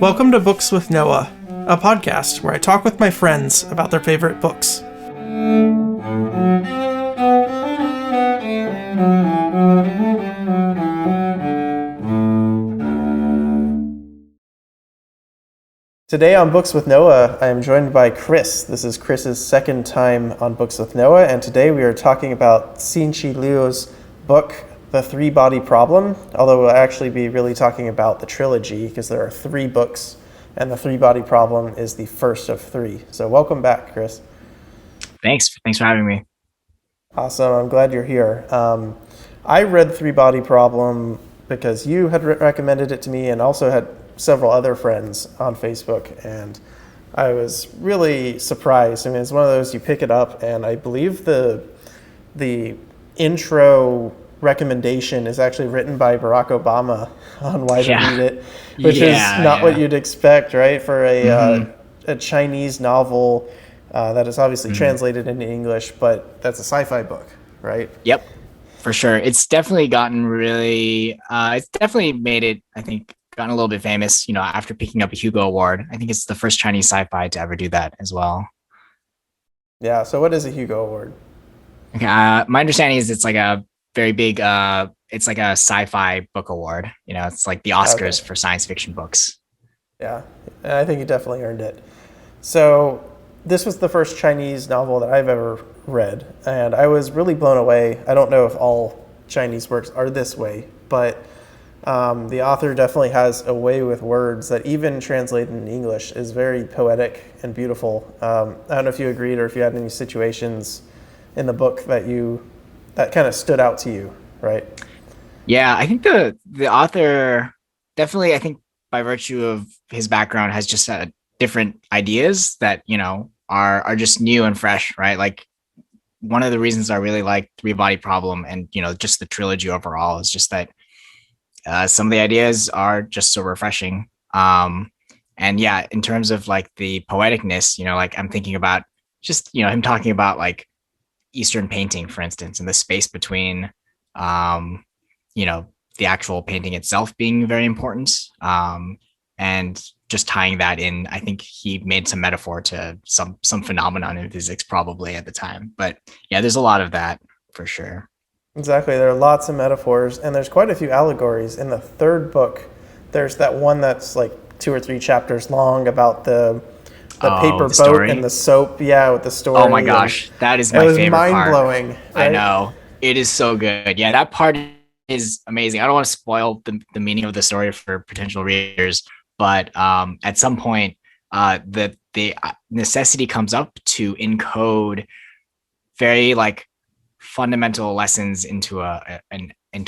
Welcome to Books with Noah, a podcast where I talk with my friends about their favorite books. Today on Books with Noah, I am joined by Chris. This is Chris's second time on Books with Noah, and today we are talking about Cixin Liu's book, The Three-Body Problem, although we'll actually be really talking about the trilogy because there are 3 books, and The Three-Body Problem is the first of 3. So welcome back, Chris. Thanks for having me. Awesome. I'm glad you're here. I read Three-Body Problem because you had recommended it to me and also had several other friends on Facebook, and I was really surprised. I mean, it's one of those, you pick it up, and I believe the intro recommendation is actually written by Barack Obama on why to read it, which is not what you'd expect, right? For a Chinese novel that is obviously translated into English, but that's a sci-fi book, right? Yep, for sure. It's definitely gotten really, it's definitely made it, I think, gotten a little bit famous, after picking up a Hugo Award. I think it's the first Chinese sci-fi to ever do that as well. Yeah, so what is a Hugo Award? Okay, my understanding is it's like a very big, it's like a sci-fi book award. It's like the Oscars for science fiction books. Yeah, and I think you definitely earned it. So this was the first Chinese novel that I've ever read, and I was really blown away. I don't know if all Chinese works are this way, but the author definitely has a way with words that even translated in English is very poetic and beautiful. I don't know if you agreed or if you had any situations in the book that kind of stood out to you, right? Yeah, I think the author definitely, I think by virtue of his background, has just different ideas that, are just new and fresh, right? Like, one of the reasons I really like Three-Body Problem and, just the trilogy overall is just that some of the ideas are just so refreshing. And yeah, in terms of like the poeticness, like I'm thinking about just, him talking about like Eastern painting, for instance, and the space between, the actual painting itself being very important. And just tying that in, I think he made some metaphor to some phenomenon in physics probably at the time. But yeah, there's a lot of that for sure. Exactly. There are lots of metaphors, and there's quite a few allegories. In the third book, there's that one that's like 2 or 3 chapters long about the paper boat story? and the soap. Yeah, with the story. Oh my gosh, that is my favorite part. It was mind-blowing. Right? I know. It is so good. Yeah, that part is amazing. I don't want to spoil the meaning of the story for potential readers, but at some point, the necessity comes up to encode very like fundamental lessons into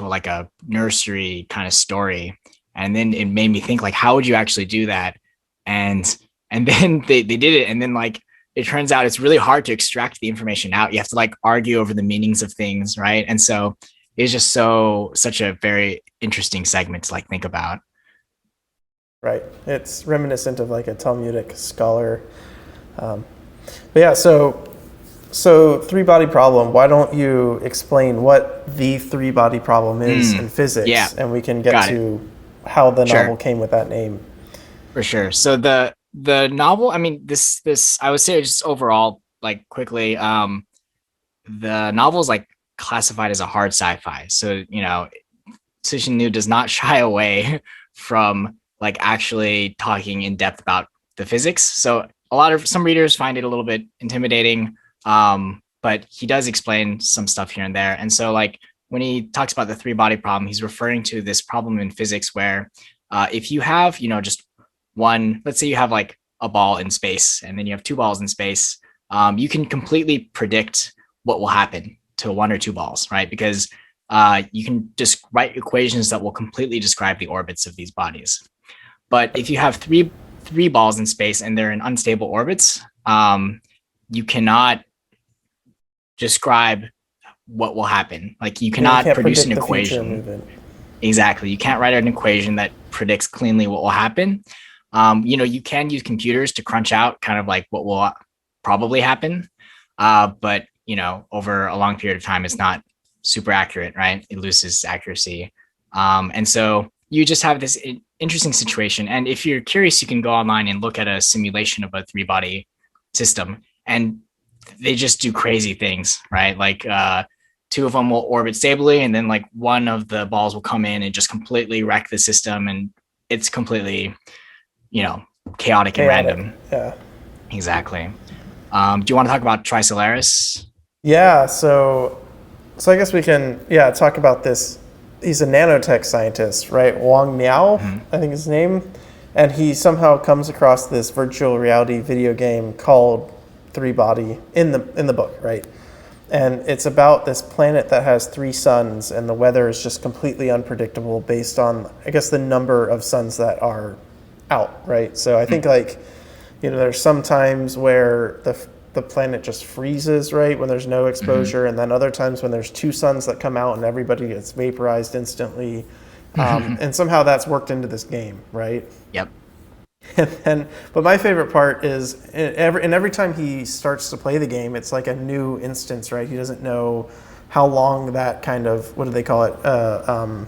like a nursery kind of story, and then it made me think like, how would you actually do that? And then they did it, and then like it turns out it's really hard to extract the information out. You have to like argue over the meanings of things, right? And so it's just such a very interesting segment to like think about. Right. It's reminiscent of like a Talmudic scholar. But yeah, so Three-Body Problem, why don't you explain what the Three-Body Problem is in physics, and we can get to how the novel came with that name. For sure. So the novel, I mean, this I would say just overall, like quickly, the novel is like classified as a hard sci-fi. So, Cixin Liu does not shy away from like actually talking in depth about the physics. So some readers find it a little bit intimidating. But he does explain some stuff here and there. And so like when he talks about the three-body problem, he's referring to this problem in physics where if you have, just one, let's say you have like a ball in space and then you have 2 balls in space, you can completely predict what will happen to 1 or 2 balls, right? Because you can just write equations that will completely describe the orbits of these bodies. But if you have three balls in space and they're in unstable orbits, you cannot describe what will happen. Like you cannot produce an equation. Exactly. You can't write an equation that predicts cleanly what will happen. You can use computers to crunch out kind of like what will probably happen. But, over a long period of time, it's not super accurate, right? It loses accuracy. And so you just have this interesting situation. And if you're curious, you can go online and look at a simulation of a three body system, and they just do crazy things, right? Like two of them will orbit stably, and then like one of the balls will come in and just completely wreck the system, and it's completely, you know, chaotic and Chaotic. random. Yeah. Exactly. Do you want to talk about Trisolaris? Yeah. So I guess we can, yeah, talk about this. He's a nanotech scientist, right? Wang Miao, Mhm. I think his name, and he somehow comes across this virtual reality video game called Three Body in the book, right? And it's about this planet that has three suns, and the weather is just completely unpredictable based on, I guess, the number of suns that are out, right? So I think like, there's some times where the planet just freezes, right, when there's no Mhm. exposure, and then other times when there's two suns that come out and everybody gets vaporized instantly, and somehow that's worked into this game, right? Yep. But my favorite part is every time he starts to play the game, it's like a new instance, right? He doesn't know how long that kind of, what do they call it? The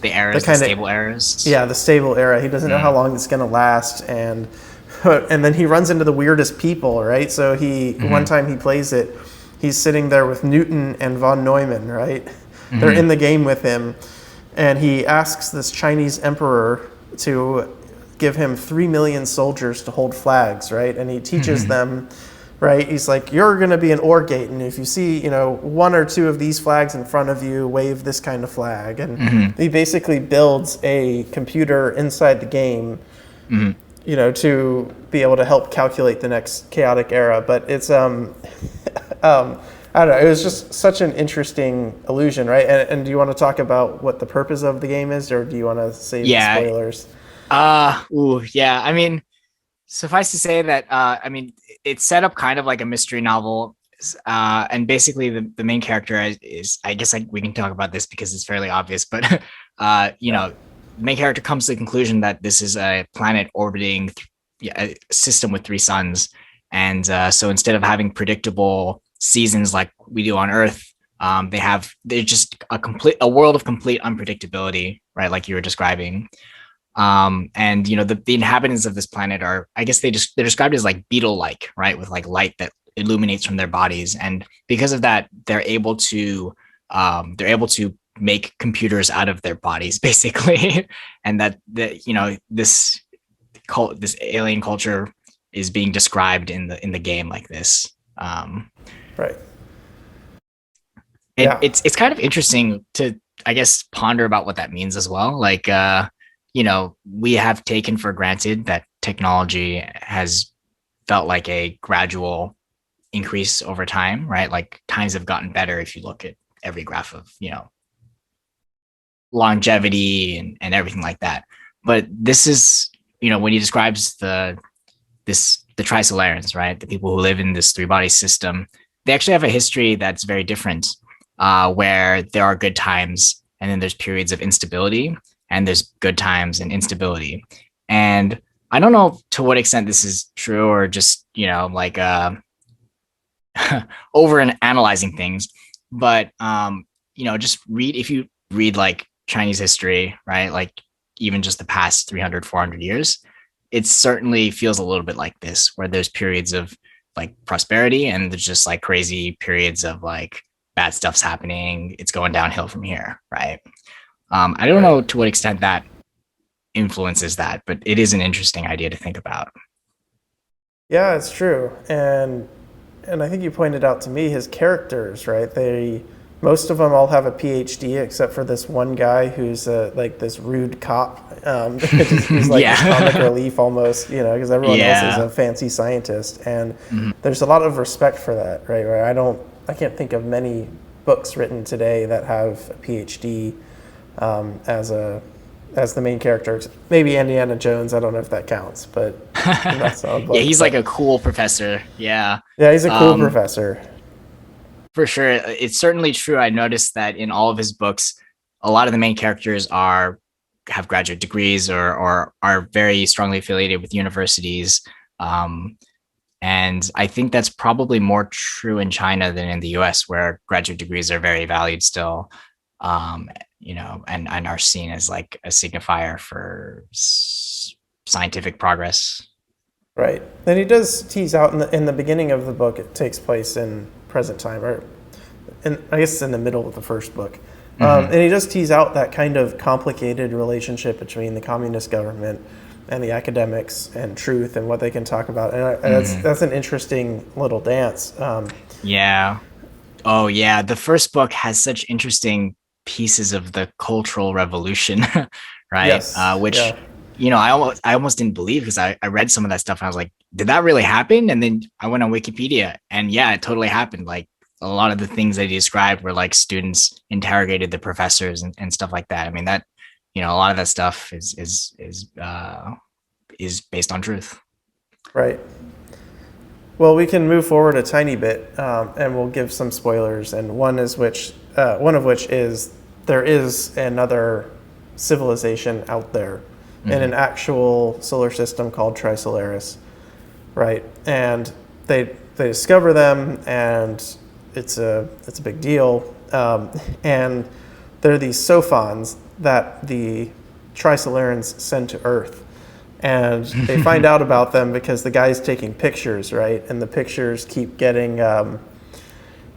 The errors, the kind of, stable errors. yeah, the stable era. He doesn't know how Mm. long it's going to last, and then he runs into the weirdest people, right? So one Mhm. time he plays it, he's sitting there with Newton and von Neumann, right? They're in Mhm. the game with him, and he asks this Chinese emperor to give him 3 million soldiers to hold flags, right? And he teaches Mhm. them, right? He's like, you're going to be an ore gate, and if you see, one or two of these flags in front of you, wave this kind of flag. And Mhm. he basically builds a computer inside the game, Mhm. to be able to help calculate the next chaotic era. But it's I don't know. It was just such an interesting illusion, right? And do you want to talk about what the purpose of the game is, or do you want to save the Yeah. spoilers? Yeah. I mean, suffice to say that I mean, it's set up kind of like a mystery novel. And basically the main character is I guess like we can talk about this because it's fairly obvious, but Yeah. the main character comes to the conclusion that this is a planet orbiting yeah, a system with three suns. And so instead of having predictable seasons like we do on Earth, they're just a world of complete unpredictability, right? Like you were describing. And the inhabitants of this planet are, I guess they're described as like beetle like, right, with like light that illuminates from their bodies, and because of that they're able to make computers out of their bodies basically. And this alien culture is being described in the game like this. um Right. and Yeah. it's kind of interesting to, I guess, ponder about what that means as well. Like we have taken for granted that technology has felt like a gradual increase over time, right? Like times have gotten better if you look at every graph of longevity and everything like that. But this is, when he describes the Trisolarans, right? The people who live in this three body system, they actually have a history that's very different, where there are good times and then there's periods of instability, and there's good times and instability. And I don't know to what extent this is true or just, like over and analyzing things, but just read if you read like Chinese history, right? Like even just the past 300, 400 years, it certainly feels a little bit like this, where there's periods of like prosperity and there's just like crazy periods of like bad stuff's happening. It's going downhill from here, right? I don't Right. know to what extent that influences that, but it is an interesting idea to think about. Yeah, it's true. And I think you pointed out to me his characters, right? Most of them all have a PhD except for this one guy who's like this rude cop. He's like this comic Yeah. relief almost, because everyone else is Yeah. a fancy scientist. And Mhm. there's a lot of respect for that, right? Where I can't think of many books written today that have a PhD as the main character. Maybe Indiana Jones. I don't know if that counts, but that's not a Yeah, book. he's like But a cool professor. Yeah. yeah, he's a cool Um, professor. for sure. It's certainly true. I noticed that in all of his books, a lot of the main characters have graduate degrees or are very strongly affiliated with universities. Um, and I think that's probably more true in China than in the US, where graduate degrees are very valued still. Um, and are seen as like a signifier for scientific progress. Right. And he does tease out in the beginning of the book. It takes place in present time, or I guess it's in the middle of the first book. Mm-hmm. And he does tease out that kind of complicated relationship between the communist government and the academics and truth and what they can talk about. And that's an interesting little dance. Yeah. Oh, yeah. The first book has such interesting pieces of the Cultural Revolution, right? Yes. Which, Yeah. I almost didn't believe, because I read some of that stuff and I was like, did that really happen? And then I went on Wikipedia, and yeah, it totally happened. Like, a lot of the things that he described were like students interrogated the professors and stuff like that. I mean, that, a lot of that stuff is based on truth. Right. Well, we can move forward a tiny bit, and we'll give some spoilers. And one of which is there is another civilization out there in an actual solar system called Trisolaris, right? And they discover them, and it's a big deal. And there are these sophons that the Trisolarans send to Earth. And they find out about them because the guy's taking pictures, right? And the pictures keep getting, what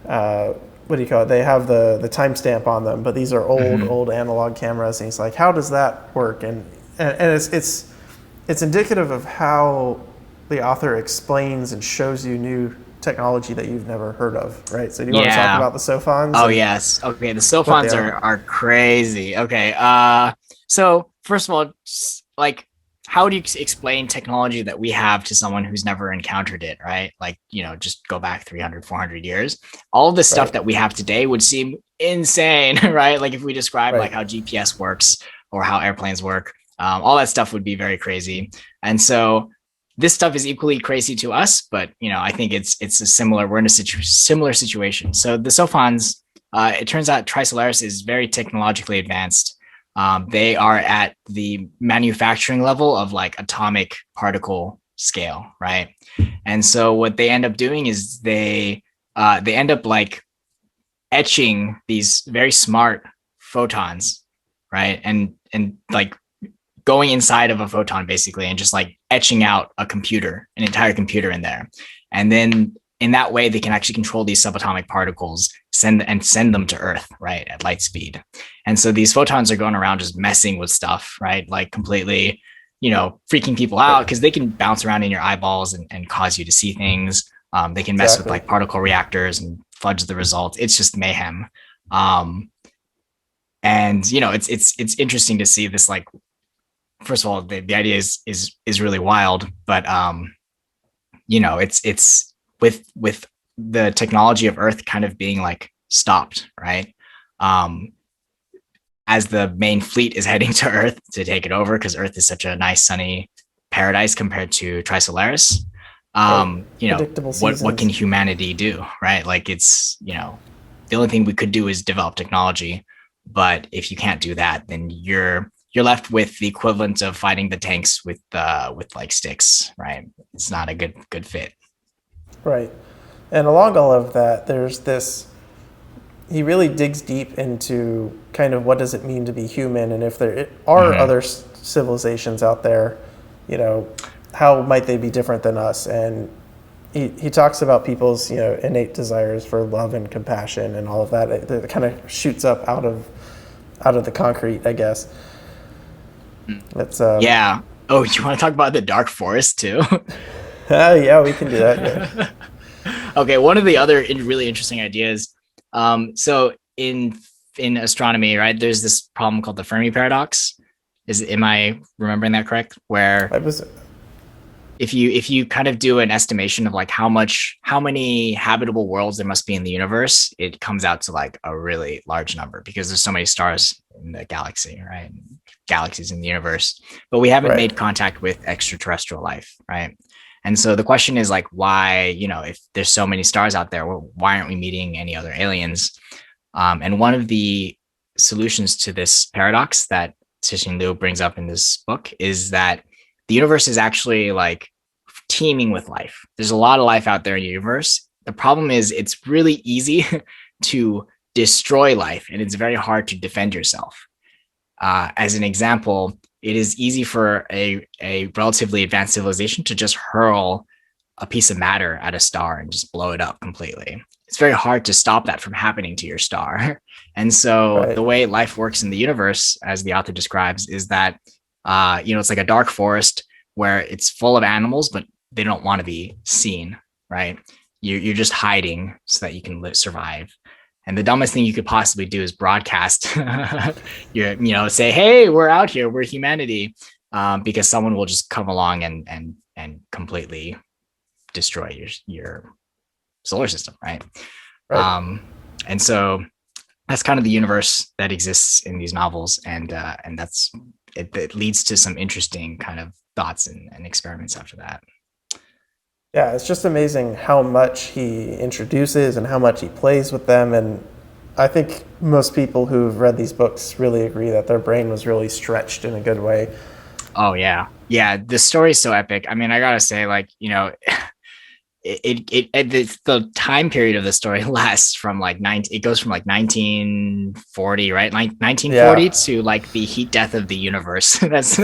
do you call it? They have the timestamp on them, but these are old analog cameras. And he's like, how does that work? And it's indicative of how the author explains and shows you new technology that you've never heard of, right? So do you want to talk about the sophons? Oh, yes. Okay. The sophons are crazy. Okay. So first of all, like, how do you explain technology that we have to someone who's never encountered it, right? Like, just go back 300, 400 years. All of the stuff that we have today would seem insane, right? Like, if we describe like how GPS works or how airplanes work, all that stuff would be very crazy. And so this stuff is equally crazy to us, but I think we're in a similar situation. So the sophons, it turns out Trisolaris is very technologically advanced. They are at the manufacturing level of like atomic particle scale, right? And so what they end up doing is they end up like etching these very smart photons, right? And like going inside of a photon basically, and just like etching out an entire computer in there. And then in that way, they can actually control these subatomic particles, send them to Earth, right, at light speed. And so these photons are going around just messing with stuff, right, like completely, freaking people out, because they can bounce around in your eyeballs and cause you to see things. They can mess with like particle reactors and fudge the results. It's just mayhem. And it's interesting to see this. Like, first of all, the idea is really wild, but it's with the technology of Earth kind of being like stopped, right? As the main fleet is heading to Earth to take it over, because Earth is such a nice sunny paradise compared to Trisolaris. What can humanity do, right? Like, it's the only thing we could do is develop technology, but if you can't do that, then you're left with the equivalent of fighting the tanks with like sticks, right? It's not a good fit. Right. And along all of that, there's this, he really digs deep into kind of what does it mean to be human, and if there are other civilizations out there, how might they be different than us? And he talks about people's, innate desires for love and compassion and all of that. It kind of shoots up out of the concrete, I guess. It's yeah. Oh, you want to talk about the dark forest too? Yeah, we can do that. Yeah. Okay, one of the other really interesting ideas. So in astronomy, right, there's this problem called the Fermi paradox. Am I remembering that correct? Where if you kind of do an estimation of like how many habitable worlds there must be in the universe, it comes out to like a really large number, because there's so many stars in the galaxy, right? Galaxies in the universe, but we haven't made contact with extraterrestrial life, right? And so the question is like, why, if there's so many stars out there, why aren't we meeting any other aliens? And one of the solutions to this paradox that Cixin Liu brings up in this book is that the universe is actually like teeming with life. There's a lot of life out there in the universe. The problem is it's really easy to destroy life, and it's very hard to defend yourself. As an example, it is easy for a relatively advanced civilization to just hurl a piece of matter at a star and just blow it up completely. It's very hard to stop that from happening to your star. And so Right. the way life works in the universe, as the author describes, is that it's like a dark forest where it's full of animals, but they don't want to be seen, right? You're just hiding so that you can survive. And the dumbest thing you could possibly do is broadcast, say, "Hey, we're out here, we're humanity," because someone will just come along and completely destroy your solar system, right? Right. And so that's kind of the universe that exists in these novels, and that's it leads to some interesting kind of thoughts and experiments after that. Yeah, it's just amazing how much he introduces and how much he plays with them. And I think most people who've read these books really agree that their brain was really stretched in a good way. Oh yeah, the story is so epic. I mean, I gotta say, like, the time period of the story lasts from like it goes from like 1940, right? Like 1940 Yeah. to like the heat death of the universe. That's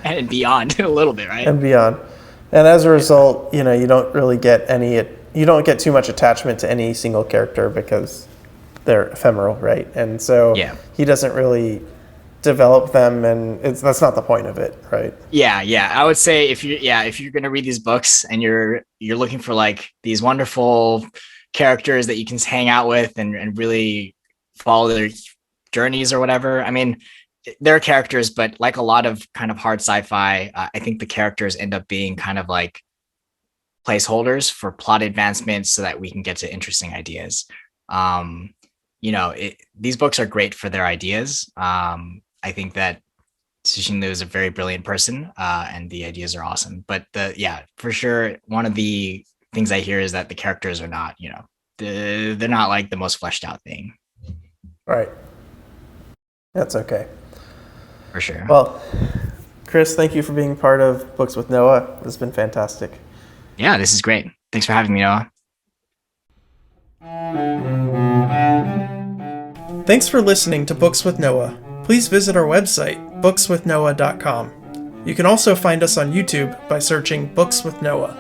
and beyond a little bit, right? And beyond. And as a result, you don't really get you don't get too much attachment to any single character because they're ephemeral, right? And so Yeah. he doesn't really develop them, and that's not the point of it, right? Yeah. I would say if you're gonna read these books and you're looking for like these wonderful characters that you can hang out with and really follow their journeys or whatever. I mean, there are characters, but like a lot of kind of hard sci-fi, I think the characters end up being kind of like placeholders for plot advancement so that we can get to interesting ideas. These books are great for their ideas. I think that Cixin Liu is a very brilliant person, and the ideas are awesome. But for sure, one of the things I hear is that the characters are not, they're not like the most fleshed out thing. Right. That's okay. For sure. Well, Chris, thank you for being part of Books with Noah. This has been fantastic. Yeah, this is great. Thanks for having me, Noah. Thanks for listening to Books with Noah. Please visit our website, bookswithnoah.com. You can also find us on YouTube by searching Books with Noah.